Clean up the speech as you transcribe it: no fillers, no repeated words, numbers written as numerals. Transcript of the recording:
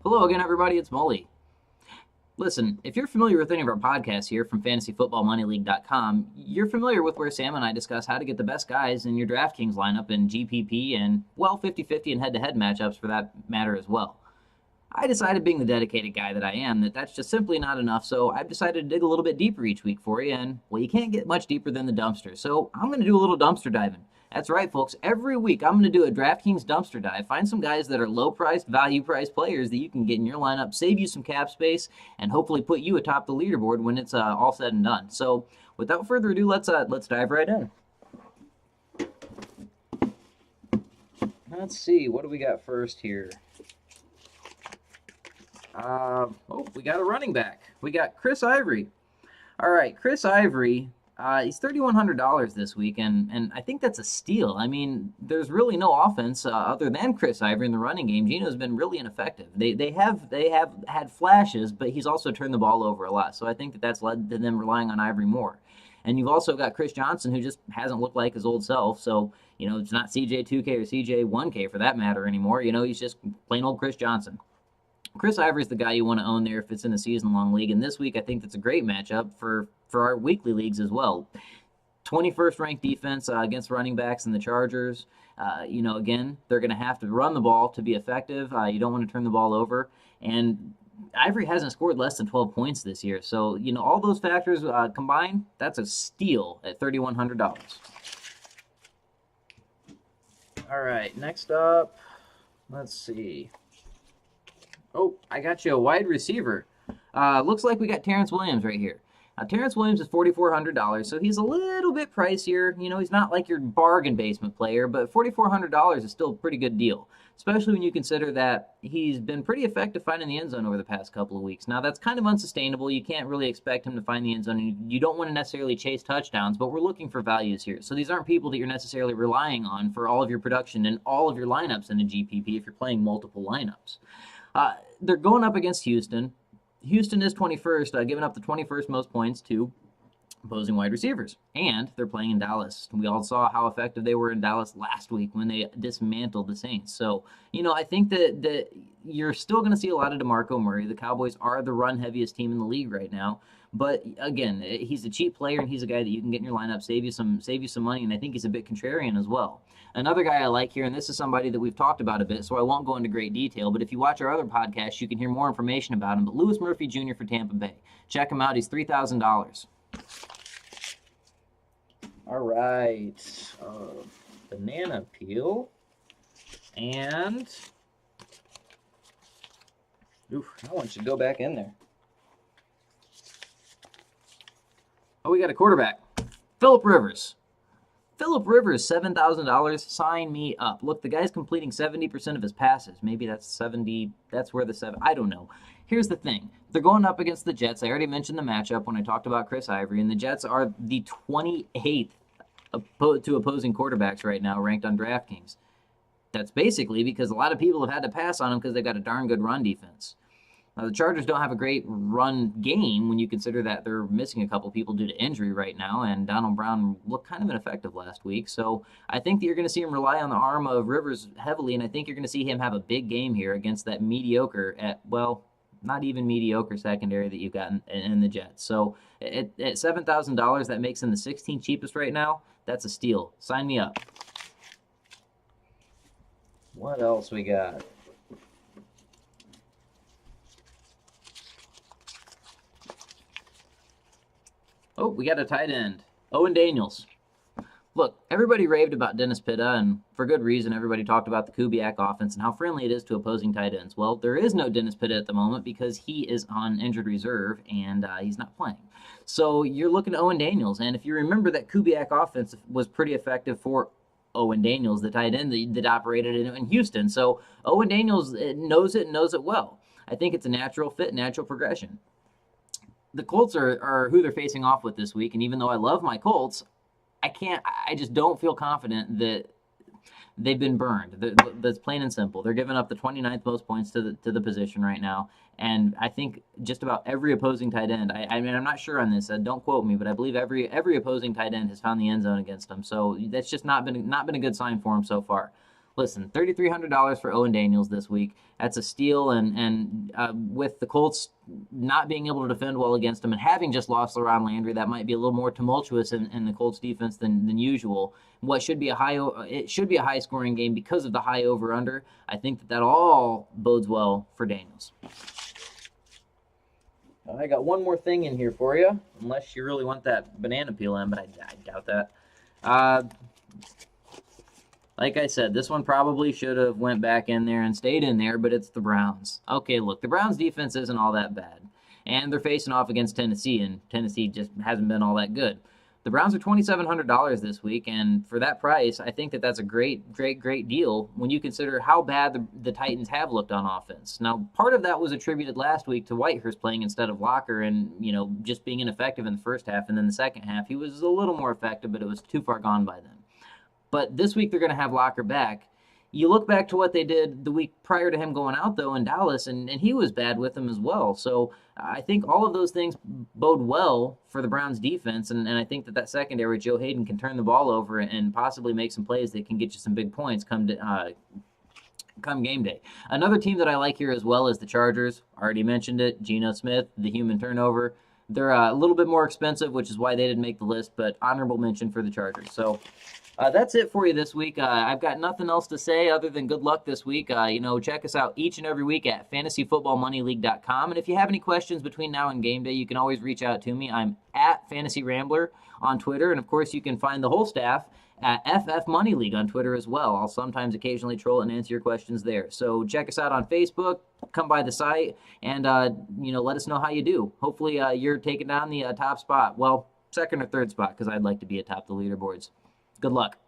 Hello again, everybody. It's Mully. Listen, if you're familiar with any of our podcasts here from fantasyfootballmoneyleague.com, you're familiar with where Sam and I discuss how to get the best guys in your DraftKings lineup in GPP and, well, 50-50 and head-to-head matchups for that matter as well. I decided, being the dedicated guy that I am, that that's just simply not enough, so I've decided to dig a little bit deeper each week for you, and, well, you can't get much deeper than the dumpster, so I'm going to do a little dumpster diving. That's right, folks. Every week, I'm going to do a DraftKings dumpster dive. Find some guys that are low-priced, value-priced players that you can get in your lineup, save you some cap space, and hopefully put you atop the leaderboard when it's all said and done. So, without further ado, let's dive right in. Let's see, what do we got first here? We got a running back. We got Chris Ivory. All right, Chris Ivory. He's $3,100 this week, and I think that's a steal. I mean, there's really no offense other than Chris Ivory in the running game. Gino's been really ineffective. They have had flashes, but he's also turned the ball over a lot. So I think that's led to them relying on Ivory more. And you've also got Chris Johnson, who just hasn't looked like his old self. So, it's not CJ2K or CJ1K for that matter anymore. He's just plain old Chris Johnson. Chris Ivory's the guy you want to own there if it's in a season-long league. And this week, I think that's a great matchup for our weekly leagues as well. 21st ranked defense against running backs and the Chargers. Again, they're going to have to run the ball to be effective. You don't want to turn the ball over. And Ivory hasn't scored less than 12 points this year. So, all those factors combined, that's a steal at $3,100. All right, next up, let's see. Oh, I got you a wide receiver. Looks like we got Terrence Williams right here. Terrence Williams is $4,400, so he's a little bit pricier. He's not like your bargain basement player, but $4,400 is still a pretty good deal, especially when you consider that he's been pretty effective finding the end zone over the past couple of weeks. Now, that's kind of unsustainable. You can't really expect him to find the end zone, and you don't want to necessarily chase touchdowns, but we're looking for values here. So these aren't people that you're necessarily relying on for all of your production and all of your lineups in a GPP if you're playing multiple lineups. They're going up against Houston. Houston is 21st, giving up the 21st most points to opposing wide receivers. And they're playing in Dallas. We all saw how effective they were in Dallas last week when they dismantled the Saints. So, I think that you're still going to see a lot of DeMarco Murray. The Cowboys are the run-heaviest team in the league right now. But, again, he's a cheap player, and he's a guy that you can get in your lineup, save you some money, and I think he's a bit contrarian as well. Another guy I like here, and this is somebody that we've talked about a bit, so I won't go into great detail, but if you watch our other podcasts, you can hear more information about him. But Louis Murphy Jr. for Tampa Bay. Check him out. He's $3,000. All right. Banana peel. And that one should go back in there. Oh, we got a quarterback. Phillip Rivers. Phillip Rivers, $7,000. Sign me up. Look, the guy's completing 70% of his passes. Maybe that's 70. That's where the 7. I don't know. Here's the thing. They're going up against the Jets. I already mentioned the matchup when I talked about Chris Ivory, and the Jets are the 28th to opposing quarterbacks right now, ranked on DraftKings. That's basically because a lot of people have had to pass on them because they've got a darn good run defense. Now, the Chargers don't have a great run game when you consider that they're missing a couple people due to injury right now, and Donald Brown looked kind of ineffective last week. So I think that you're going to see him rely on the arm of Rivers heavily, and I think you're going to see him have a big game here against that mediocre not even mediocre secondary that you've got in the Jets. So at $7,000, that makes him the 16th cheapest right now. That's a steal. Sign me up. What else we got? Oh, we got a tight end. Owen Daniels. Look, everybody raved about Dennis Pitta, and for good reason. Everybody talked about the Kubiak offense and how friendly it is to opposing tight ends. Well, there is no Dennis Pitta at the moment because he is on injured reserve, and he's not playing. So you're looking at Owen Daniels, and if you remember, that Kubiak offense was pretty effective for Owen Daniels, the tight end that operated in Houston. So Owen Daniels knows it and knows it well. I think it's a natural fit, natural progression. The Colts are who they're facing off with this week, and even though I love my Colts, I just don't feel confident that they've been burned. That's plain and simple. They're giving up the 29th most points to the position right now, and I think just about every opposing tight end. I mean, I'm not sure on this. Don't quote me, but I believe every opposing tight end has found the end zone against them. So that's just not been a good sign for them so far. Listen, $3,300 for Owen Daniels this week. That's a steal, and with the Colts not being able to defend well against him and having just lost LaRon Landry, that might be a little more tumultuous in the Colts defense than usual. What should be it should be a high scoring game because of the high over under. I think that all bodes well for Daniels. I got one more thing in here for you, unless you really want that banana peel in, but I doubt that. Like I said, this one probably should have went back in there and stayed in there, but it's the Browns. Okay, look, the Browns defense isn't all that bad, and they're facing off against Tennessee, and Tennessee just hasn't been all that good. The Browns are $2,700 this week, and for that price, I think that that's a great deal when you consider how bad the Titans have looked on offense. Now, part of that was attributed last week to Whitehurst playing instead of Locker and, just being ineffective in the first half, and then the second half, he was a little more effective, but it was too far gone by then. But this week, they're going to have Locker back. You look back to what they did the week prior to him going out, though, in Dallas, and he was bad with them as well. So I think all of those things bode well for the Browns' defense, and I think that secondary, Joe Hayden, can turn the ball over and possibly make some plays that can get you some big points come game day. Another team that I like here as well is the Chargers. Already mentioned it. Geno Smith, the human turnover. They're a little bit more expensive, which is why they didn't make the list, but honorable mention for the Chargers. So that's it for you this week. I've got nothing else to say other than good luck this week. Check us out each and every week at fantasyfootballmoneyleague.com. And if you have any questions between now and game day, you can always reach out to me. I'm at Fantasy Rambler on Twitter. And, of course, you can find the whole staff at FF Money League on Twitter as well. I'll sometimes occasionally troll and answer your questions there. So check us out on Facebook. Come by the site and, let us know how you do. Hopefully you're taking down the top spot. Well, second or third spot because I'd like to be atop the leaderboards. Good luck.